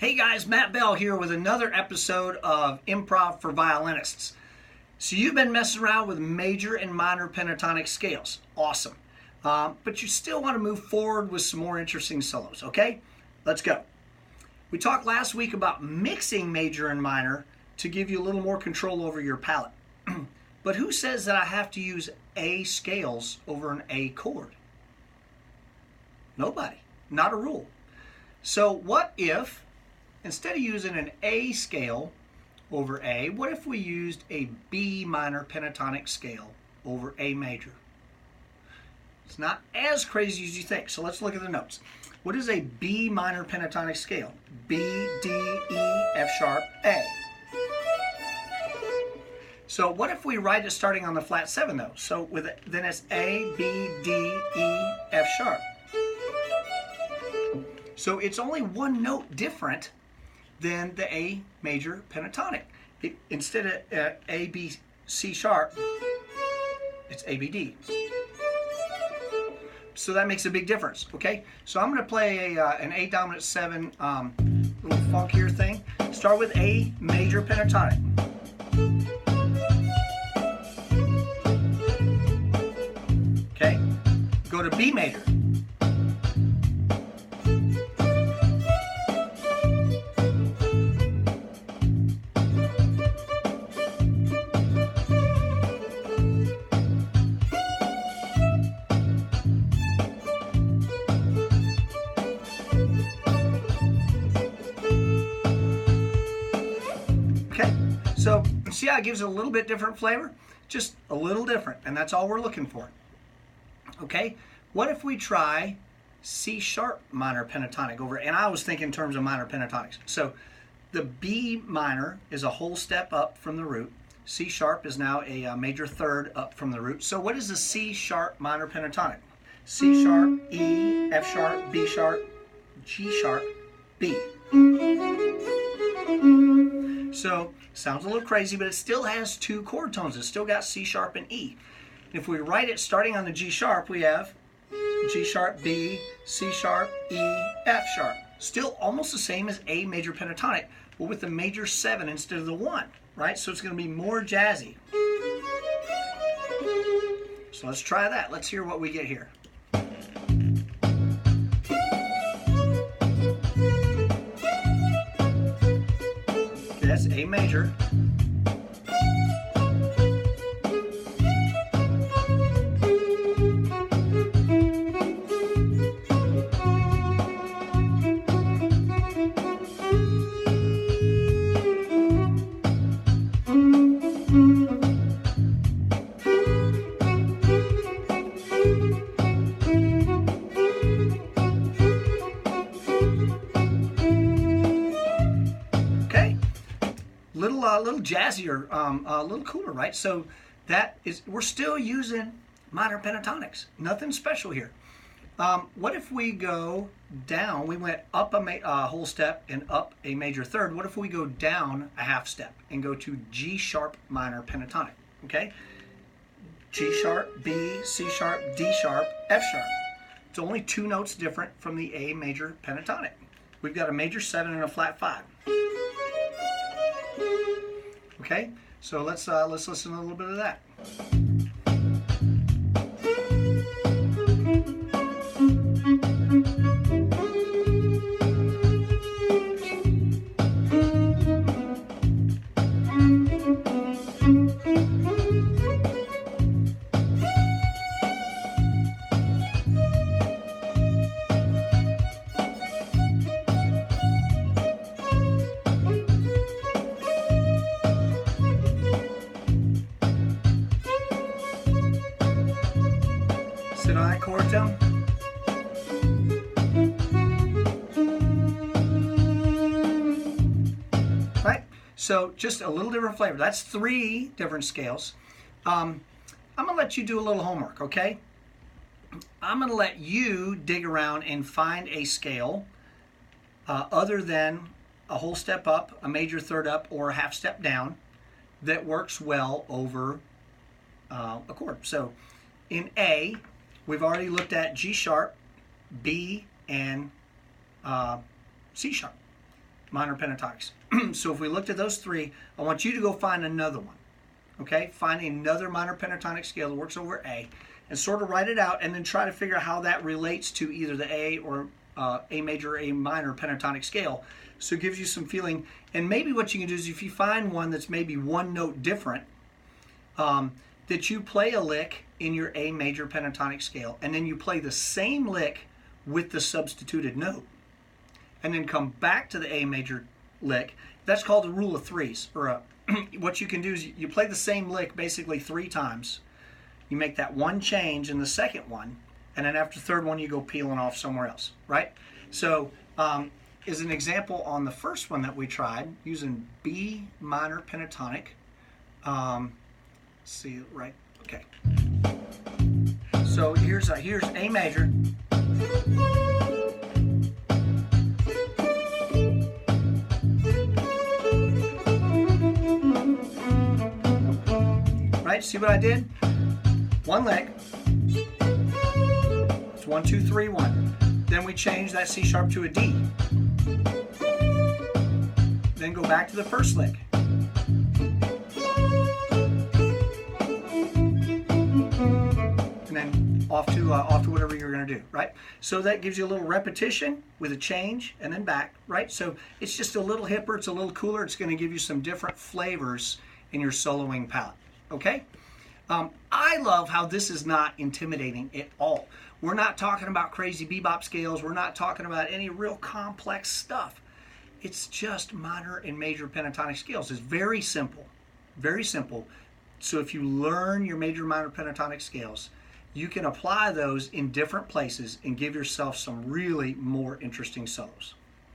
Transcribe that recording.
Hey guys, Matt Bell here with another episode of Improv for Violinists. So you've been messing around with major and minor pentatonic scales. Awesome. But you still want to move forward with some more interesting solos, okay? Let's go. We talked last week about mixing major and minor to give you a little more control over your palette. But who says that I have to use A scales over an A chord? Nobody. Not a rule. So what if, instead of using an A scale over A, what if we used a B minor pentatonic scale over A major? It's not as crazy as you think, so let's look at the notes. What is a B minor pentatonic scale? B, D, E, F sharp, A. So what if we write it starting on the flat 7 though? So then it's A, B, D, E, F sharp. So it's only one note different than the A major pentatonic. Instead of A, B, C sharp, it's A, B, D. So that makes a big difference, okay? So I'm going to play an A dominant 7 little funkier thing. Start with A major pentatonic. Okay, go to B major. Okay, so see how it gives it a little bit different flavor? Just a little different, and that's all we're looking for. Okay, what if we try C sharp minor pentatonic over, and I was thinking in terms of minor pentatonics. So the B minor is a whole step up from the root. C sharp is now a major third up from the root. So what is the C sharp minor pentatonic? C sharp, E, F sharp, B sharp, G sharp, B. So sounds a little crazy, but it still has two chord tones. It's still got C sharp and E. If we write it starting on the G sharp, we have G sharp, B, C sharp, E, F sharp. Still almost the same as A major pentatonic, but with the major 7 instead of the 1, right? So it's going to be more jazzy. So let's try that. Let's hear what we get here. Okay, that's A major. Little jazzier, a little cooler, right? So that is, we're still using minor pentatonics. Nothing special here. What if we go down? We went up a whole step and up a major third. What if we go down a half step and go to G sharp minor pentatonic? Okay, G sharp, B, C sharp, D sharp, F sharp. It's only 2 notes different from the A major pentatonic. We've got a major 7 and a flat 5. Okay, so let's listen to a little bit of that. Sit on that chord tone. Right? So just a little different flavor. That's 3 different scales. I'm going to let you do a little homework, okay? I'm going to let you dig around and find a scale other than a whole step up, a major third up, or a half step down that works well over a chord. So in A, we've already looked at G sharp, B, and C sharp. minor pentatonics. So if we looked at those three, I want you to go find another one. Okay, find another minor pentatonic scale that works over A, and sort of write it out, and then try to figure out how that relates to either the A or A major or A minor pentatonic scale. So it gives you some feeling. And maybe what you can do is, if you find one that's maybe one note different, that you play a lick in your A major pentatonic scale, and then you play the same lick with the substituted note, and then come back to the A major lick. That's called the rule of threes. Or what you can do is you play the same lick basically 3 times. You make that one change in the second one, and then after the third one you go peeling off somewhere else, right? So as an example, on the first one that we tried using B minor pentatonic, see, right, okay. So here's A major. Right, see what I did? One lick. It's 1, 2, 3, 1. Then we change that C sharp to a D. Then go back to the first lick. And then off to whatever you're going to do, right? So that gives you a little repetition with a change and then back, right? So it's just a little hipper, it's a little cooler, it's going to give you some different flavors in your soloing palette, okay? I love how this is not intimidating at all. We're not talking about crazy bebop scales. We're not talking about any real complex stuff. It's just minor and major pentatonic scales. It's very simple, very simple. So if you learn your major minor pentatonic scales, you can apply those in different places and give yourself some really more interesting solos.